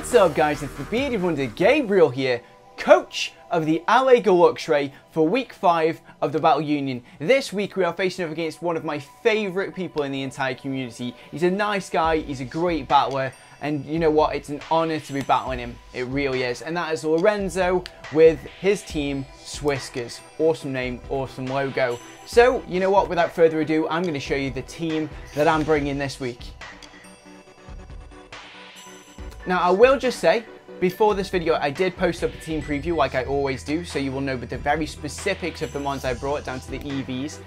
What's up guys, it's the bearded wonder Gaibriul here, coach of the LA Galuxray for week 5 of the Battle Union. This week we are facing off against one of my favourite people in the entire community. He's a nice guy, he's a great battler, and you know what, it's an honour to be battling him, it really is. And that is Lorenzo with his team Swisskers. Awesome name, awesome logo. So, you know what, without further ado, I'm going to show you the team that I'm bringing this week. Now, I will just say, before this video, I did post up a team preview like I always do, so you will know the very specifics of the ones I brought down to the EVs.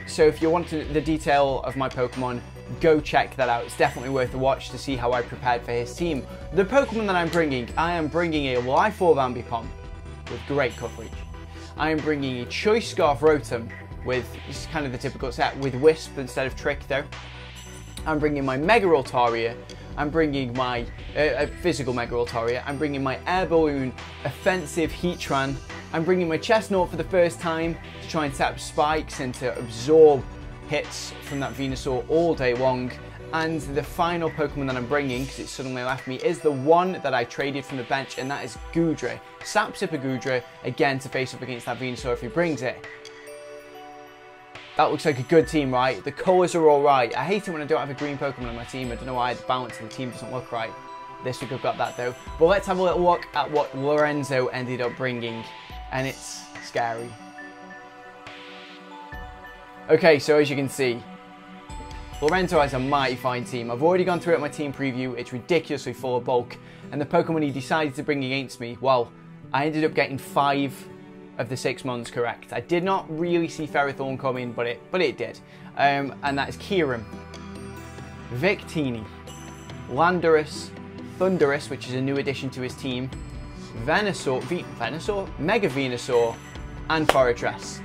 So if you want the detail of my Pokemon, go check that out. It's definitely worth a watch to see how I prepared for his team. The Pokemon that I'm bringing, I am bringing a Life Orb Ambipom with great coverage. I am bringing a Choice Scarf Rotom with, this is kind of the typical set, with Wisp instead of Trick though. I'm bringing my Mega Altaria. I'm bringing my physical Mega Altaria. I'm bringing my Air Balloon offensive Heatran. I'm bringing my Chestnut for the first time to try and tap spikes and to absorb hits from that Venusaur all day long. And the final Pokemon that I'm bringing, because it suddenly left me, is the one that I traded from the bench, and that is Goodra. Sap Sipper Goodra, again to face up against that Venusaur if he brings it. That looks like a good team, right? The colours are alright. I hate it when I don't have a green Pokemon on my team. I don't know why the balance of the team doesn't look right. This week I've got that though. But let's have a little look at what Lorenzo ended up bringing. And it's scary. Okay, so as you can see, Lorenzo has a mighty fine team. I've already gone through it in my team preview. It's ridiculously full of bulk. And the Pokemon he decided to bring against me, well, I ended up getting 5 of the 6 months correct. I did not really see Ferrothorn coming, but it did. And that is Kyurem, Victini, Landorus, Thundurus, which is a new addition to his team, Venusaur, Mega Venusaur, and Fortress.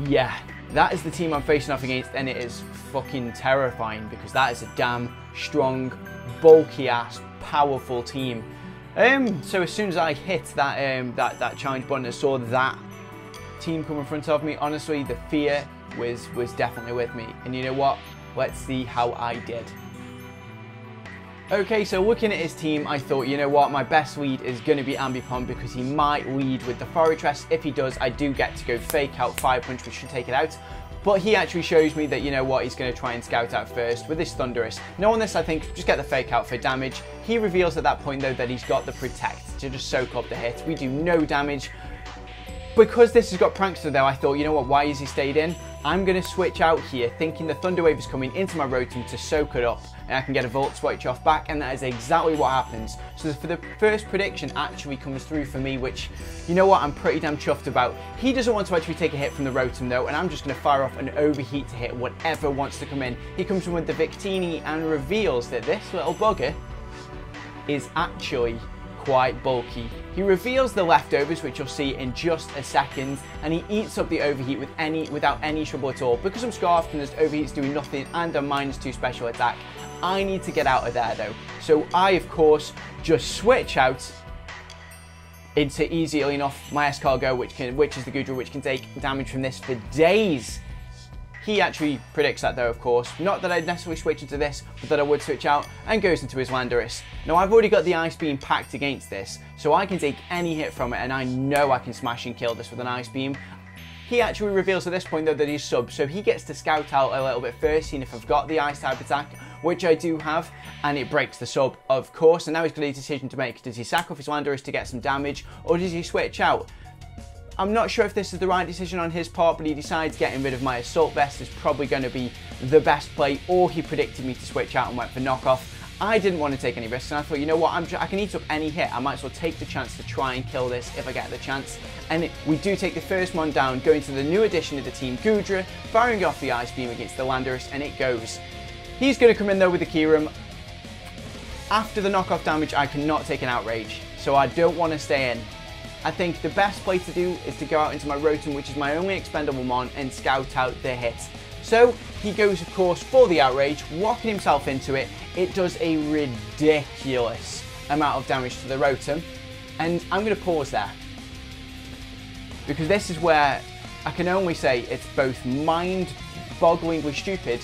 Yeah, that is the team I'm facing off against, and it is fucking terrifying because that is a damn strong, bulky ass, powerful team. So as soon as I hit that challenge button and saw that team come in front of me, honestly, the fear was definitely with me. And you know what? Let's see how I did. Okay, so looking at his team, I thought, you know what? My best lead is going to be Ambipom because he might lead with the Fortress. If he does, I do get to go Fake Out Fire Punch, which should take it out. But he actually shows me that, you know what, he's going to try and scout out first with his Thundurus. Now on this, I think, just get the Fake Out for damage. He reveals at that point, though, that he's got the Protect to just soak up the hit. We do no damage. Because this has got Prankster, though, I thought, you know what, why is he stayed in? I'm going to switch out here, thinking the Thunder Wave is coming into my Rotom to soak it up. And I can get a Volt Switch off back, and that is exactly what happens. So for the first prediction actually comes through for me, which, you know what, I'm pretty damn chuffed about. He doesn't want to actually take a hit from the Rotom though, and I'm just going to fire off an Overheat to hit whatever wants to come in. He comes in with the Victini and reveals that this little bugger is actually quite bulky. He reveals the leftovers, which you'll see in just a second, and he eats up the Overheat without any trouble at all. Because I'm Scarfed and this Overheat's doing nothing and a -2 special attack, I need to get out of there though. So I, of course, just switch out into easily enough my Escargot, which is the Goodra, which can take damage from this for days. He actually predicts that though, of course. Not that I'd necessarily switch into this, but that I would switch out, and goes into his Landorus. Now I've already got the Ice Beam packed against this, so I can take any hit from it, and I know I can smash and kill this with an Ice Beam. He actually reveals at this point though that he's sub, so he gets to scout out a little bit first, seeing if I've got the Ice type attack, which I do have, and it breaks the sub, of course. And now he's got a decision to make. Does he sack off his Landorus to get some damage, or does he switch out? I'm not sure if this is the right decision on his part, but he decides getting rid of my Assault Vest is probably going to be the best play, or he predicted me to switch out and went for knockoff. I didn't want to take any risks, and I thought, you know what, I can eat up any hit. I might as well take the chance to try and kill this if I get the chance. And we do take the first one down, going to the new addition of the team, Goodra, firing off the Ice Beam against the Landorus, and it goes. He's going to come in though with the Kyurem. After the knockoff damage, I cannot take an Outrage, so I don't want to stay in. I think the best play to do is to go out into my Rotom, which is my only expendable mon, and scout out the hit. So he goes, of course, for the Outrage, locking himself into it. It does a ridiculous amount of damage to the Rotom, and I'm going to pause there, because this is where I can only say it's both mind-bogglingly stupid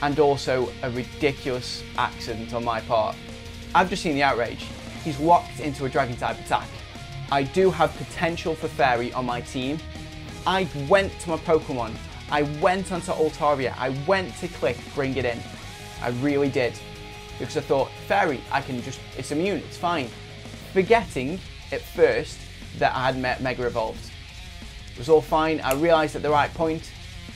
and also a ridiculous accident on my part. I've just seen the outrage. He's locked into a dragon type attack. I do have potential for fairy on my team. I went to my Pokemon. I went onto Altaria. I went to click bring it in. I really did. Because I thought, fairy, I can just, it's immune, it's fine. Forgetting at first that I had Mega Evolved. It was all fine. I realised at the right point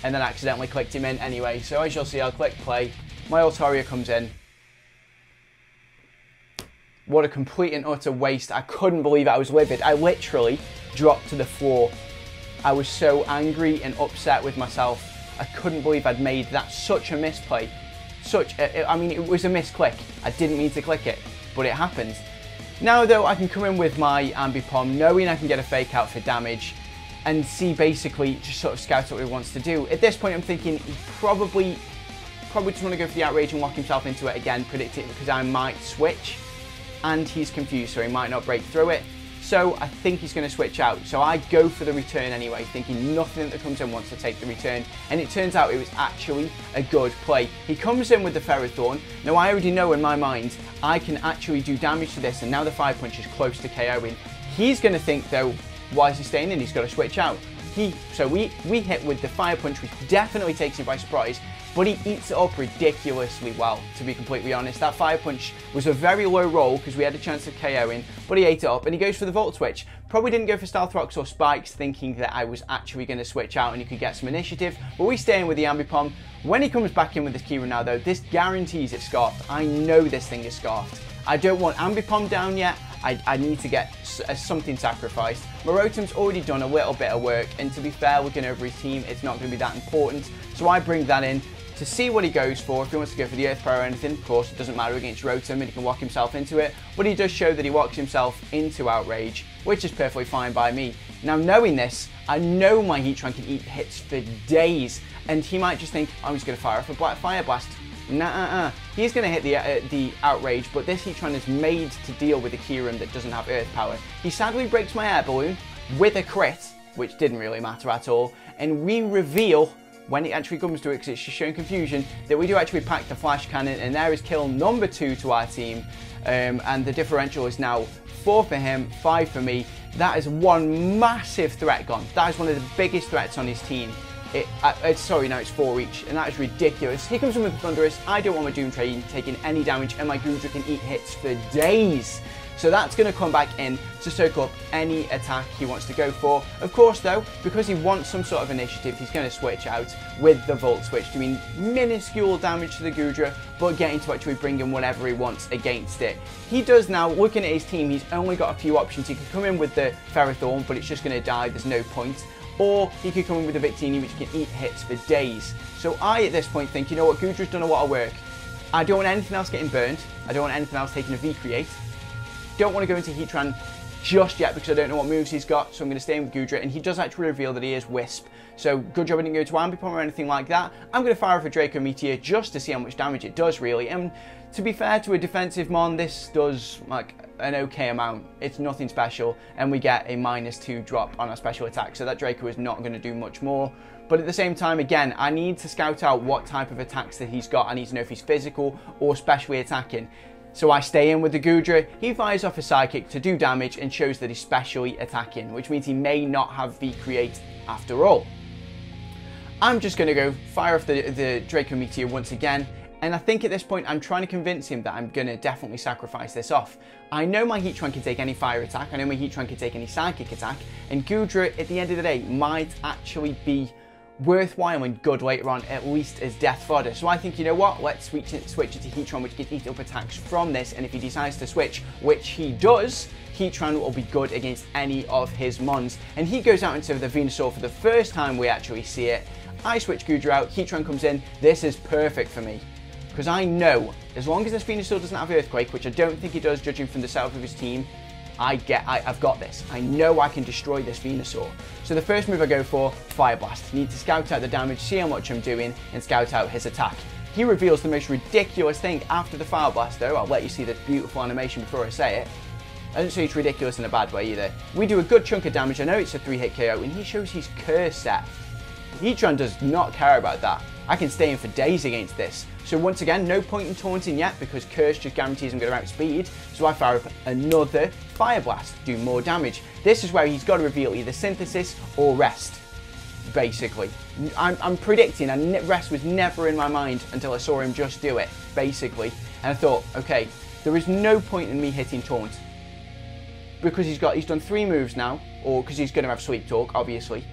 and then accidentally clicked him in anyway. So as you'll see, I'll click play. My Altaria comes in. What a complete and utter waste. I couldn't believe it. I was livid. I literally dropped to the floor. I was so angry and upset with myself. I couldn't believe I'd made that such a misplay. I mean, it was a misclick. I didn't mean to click it, but it happened. Now though, I can come in with my Ambipom, knowing I can get a fake out for damage and see basically just sort of scout what he wants to do. At this point, I'm thinking he probably just want to go for the outrage and lock himself into it again, predicting because I might switch. And he's confused, so he might not break through it. So I think he's going to switch out. So I go for the return anyway, thinking nothing that comes in wants to take the return. And it turns out it was actually a good play. He comes in with the Ferrothorn. Now I already know in my mind I can actually do damage to this, and now the Fire Punch is close to KOing. He's going to think though, why is he staying in? He's got to switch out. So we hit with the Fire Punch, which definitely takes him by surprise. But he eats it up ridiculously well, to be completely honest. That Fire Punch was a very low roll because we had a chance of KOing, but he ate it up and he goes for the Volt Switch. Probably didn't go for Stealth Rocks or Spikes, thinking that I was actually going to switch out and he could get some initiative, but we stay in with the Ambipom. When he comes back in with this Kira now though, this guarantees it's Scarfed. I know this thing is Scarfed. I don't want Ambipom down yet. I need to get something sacrificed. Marotom's already done a little bit of work, and to be fair, looking over his team, it's not going to be that important. So I bring that in to see what he goes for. If he wants to go for the Earth Power or anything, of course, it doesn't matter against Rotom and he can walk himself into it. But he does show that he walks himself into Outrage, which is perfectly fine by me. Now, knowing this, I know my Heatran can eat hits for days, and he might just think, I'm just going to fire off a Black Fire Blast. Nah, he's going to hit the Outrage, but this Heatran is made to deal with a Kyurem that doesn't have Earth Power. He sadly breaks my Air Balloon with a crit, which didn't really matter at all, and we reveal, when it actually comes to it, because it's just showing confusion, that we do actually pack the Flash Cannon, and there is kill number 2 to our team, and the differential is now 4 for him, 5 for me. That is one massive threat gone. That is one of the biggest threats on his team. Sorry, no, it's 4 each, and that is ridiculous. He comes in with Thunderous. I don't want my Doom Train taking any damage, and my Gudra can eat hits for days. So that's going to come back in to soak up any attack he wants to go for. Of course, though, because he wants some sort of initiative, he's going to switch out with the Volt Switch, doing minuscule damage to the Gudra, but getting to actually bring in whatever he wants against it. He does now, looking at his team, he's only got a few options. He can come in with the Ferrothorn, but it's just going to die, there's no point. Or he could come in with a Victini, which can eat hits for days. So I, at this point, think, you know what, Gudra's done a lot of work. I don't want anything else getting burned. I don't want anything else taking a V-Create. Don't want to go into Heatran just yet because I don't know what moves he's got, so I'm going to stay in with Gudra, and he does actually reveal that he is Wisp. So good job I didn't go to Ambipom or anything like that. I'm going to fire off a Draco Meteor just to see how much damage it does, really. And to be fair to a defensive mon, this does like an okay amount. It's nothing special, and we get a -2 drop on our special attack, so that Draco is not going to do much more. But at the same time, again, I need to scout out what type of attacks that he's got. I need to know if he's physical or specially attacking. So I stay in with the Gudra, he fires off a Psychic to do damage and shows that he's specially attacking, which means he may not have V-Create after all. I'm just going to go fire off the Draco Meteor once again, and I think at this point I'm trying to convince him that I'm going to definitely sacrifice this off. I know my Heatran can take any fire attack, I know my Heatran can take any Psychic attack, and Gudra at the end of the day might actually be worthwhile and good later on, at least as death fodder. So I think, you know what, let's switch it to Heatran, which can eat up attacks from this, and if he decides to switch, which he does, Heatran will be good against any of his mons. And he goes out into the Venusaur for the first time we actually see it. I switch Gudra out, Heatran comes in. This is perfect for me, because I know, as long as this Venusaur doesn't have Earthquake, which I don't think he does judging from the setup of his team, I've got this. I know I can destroy this Venusaur. So the first move I go for, Fire Blast. Need to scout out the damage, see how much I'm doing, and scout out his attack. He reveals the most ridiculous thing after the Fire Blast though. I'll let you see this beautiful animation before I say it. I don't say it's ridiculous in a bad way either. We do a good chunk of damage. I know it's a 3-hit KO, and he shows his Curse set. Heatran does not care about that. I can stay in for days against this. So once again, no point in taunting yet because Curse just guarantees I'm going to outspeed. So I fire up another Fire Blast, do more damage. This is where he's got to reveal either Synthesis or Rest, basically. I'm predicting, and Rest was never in my mind until I saw him just do it, basically. And I thought, okay, there is no point in me hitting Taunt. Because he's done 3 moves now, or because he's going to have Sweep Talk, obviously.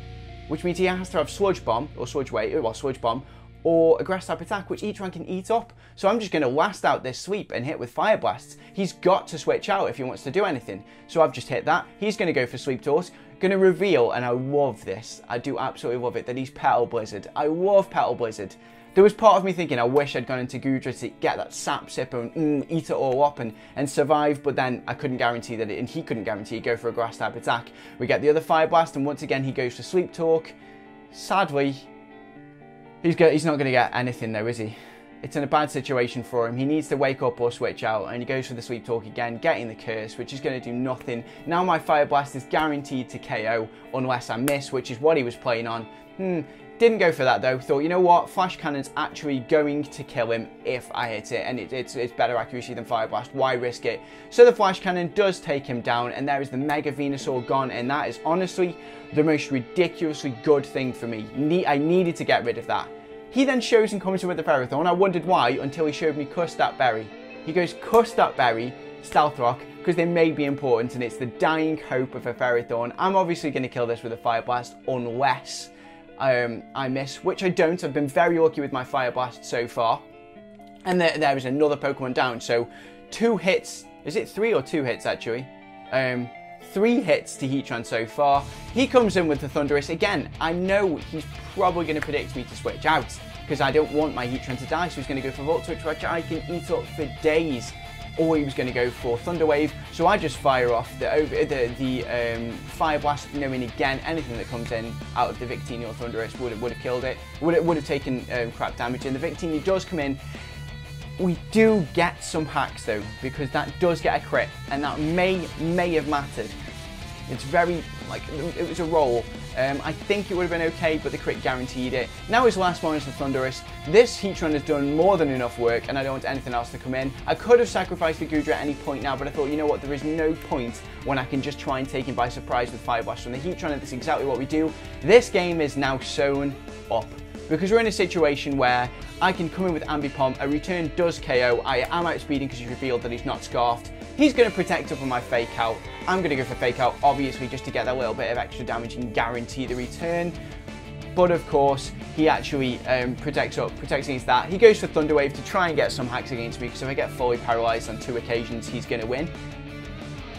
Which means he has to have Sludge Bomb, or Sludge Wave, well, Sludge Bomb, or a Grass type attack, which each one can eat up. So I'm just going to last out this sweep and hit with Fire Blasts. He's got to switch out if he wants to do anything. So I've just hit that. He's going to go for Sweep Taunt. Going to reveal, and I love this. I do absolutely love it, that he's Petal Blizzard. I love Petal Blizzard. There was part of me thinking I wish I'd gone into Gudra to get that Sap Sipper and eat it all up and survive, but then I couldn't guarantee that and he couldn't guarantee he'd go for a Grass type attack. We get the other Fire Blast, and once again he goes for Sweep Talk. Sadly, he's not going to get anything though, is he? It's in a bad situation for him. He needs to wake up or switch out, and he goes for the Sweep Talk again, getting the Curse, which is going to do nothing. Now my Fire Blast is guaranteed to KO unless I miss, which is what he was playing on. Didn't go for that though. Thought, you know what, Flash Cannon's actually going to kill him if I hit it, and it's better accuracy than Fire Blast. Why risk it? So the Flash Cannon does take him down, and there is the Mega Venusaur gone, and that is honestly the most ridiculously good thing for me. I needed to get rid of that. He then shows and comes in with the Ferrothorn. I wondered why until he showed me Cuss That Berry. He goes Cuss That Berry, Stealth Rock, because they may be important, and it's the dying hope of a Ferrothorn. I'm obviously going to kill this with a Fire Blast unless I miss, which I don't. I've been very lucky with my Fire Blast so far. And there is another Pokemon down. So 2 hits. Is it 3 or 2 hits actually? 3 hits to Heatran so far. He comes in with the Thundurus. Again, I know he's probably going to predict me to switch out because I don't want my Heatran to die. So he's going to go for Volt Switch, which I can eat up for days. Or he was going to go for Thunder Wave, so I just fire off the Fire Blast, knowing again anything that comes in out of the Victini or Thundurus would have killed it, would have taken crap damage. And the Victini does come in. We do get some hacks though, because that does get a crit, and that may have mattered. It's very, like, it was a roll. I think it would have been okay, but the crit guaranteed it. Now his last one is the Thundurus. This Heatran has done more than enough work, and I don't want anything else to come in. I could have sacrificed the Gudra at any point now, but I thought, you know what, there is no point when I can just try and take him by surprise with Fire Blast from the Heatran, and that's exactly what we do. This game is now sewn up, because we're in a situation where I can come in with Ambipom, a return does KO, I am outspeeding because he's revealed that he's not Scarfed. He's going to protect up on my Fake Out. I'm going to go for Fake Out, obviously, just to get that little bit of extra damage and guarantee the return. But of course, he actually protects against that. He goes for Thunder Wave to try and get some hacks against me, because if I get fully paralyzed on 2 occasions, he's going to win.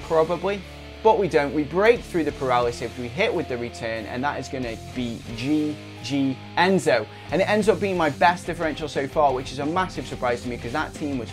Probably. But we don't. We break through the paralysis, we hit with the return, and that is going to be GG Enzo. And it ends up being my best differential so far, which is a massive surprise to me, because that team was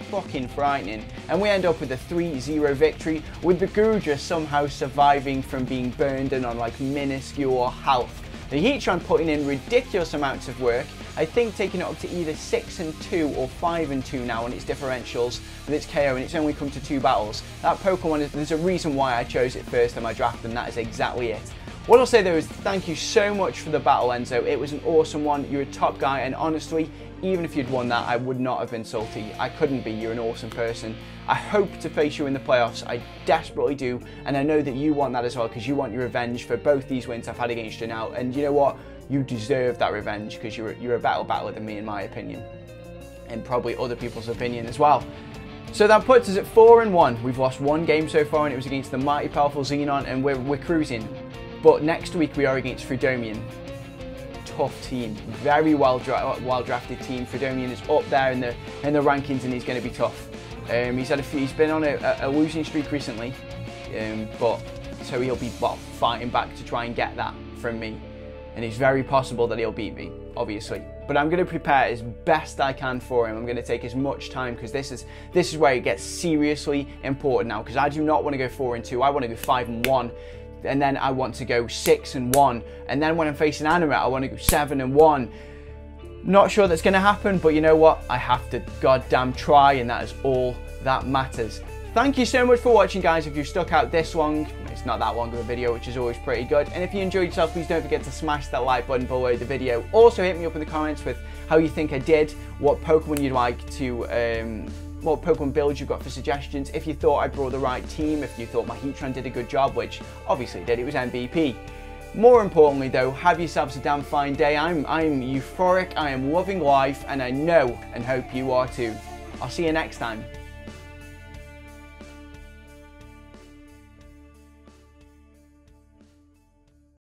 fucking frightening. And we end up with a 3-0 victory, with the Gudra somehow surviving from being burned and on like minuscule health. The Heatran putting in ridiculous amounts of work, I think taking it up to either 6-2 or 5-2 now on its differentials with its KO, and it's only come to 2 battles. That Pokemon, there's a reason why I chose it first in my draft, and that is exactly it. What I'll say though is thank you so much for the battle, Enzo. It was an awesome one. You're a top guy, and honestly, even if you'd won that, I would not have been salty. I couldn't be. You're an awesome person. I hope to face you in the playoffs. I desperately do, and I know that you want that as well, because you want your revenge for both these wins I've had against you now. And you know what? You deserve that revenge, because you're a better battler than me, in my opinion, and probably other people's opinion as well. So that puts us at 4-1. We've lost 1 game so far, and it was against the mighty powerful Xenon, and we're cruising. But next week we are against Fredomian. Tough team, very well drafted team. Fredomian is up there in the rankings, and he's going to be tough. He's been on a losing streak recently, but so he'll be fighting back to try and get that from me, and it's very possible that he'll beat me, obviously. But I'm going to prepare as best I can for him. I'm going to take as much time, because this is where it gets seriously important now, because I do not want to go 4-2. I want to go 5-1. And then I want to go 6-1, and then when I'm facing Animate, I want to go 7-1. Not sure that's going to happen, but you know what? I have to goddamn try, and that is all that matters. Thank you so much for watching, guys. If you've stuck out this long, it's not that long of a video, which is always pretty good. And if you enjoyed yourself, please don't forget to smash that like button below the video. Also, hit me up in the comments with how you think I did, what Pokemon you'd like to, what Pokemon builds you've got for suggestions. If you thought I brought the right team, if you thought my Heatran did a good job, which obviously it did, it was MVP. More importantly though, have yourselves a damn fine day. I'm euphoric, I am loving life, and I know and hope you are too. I'll see you next time.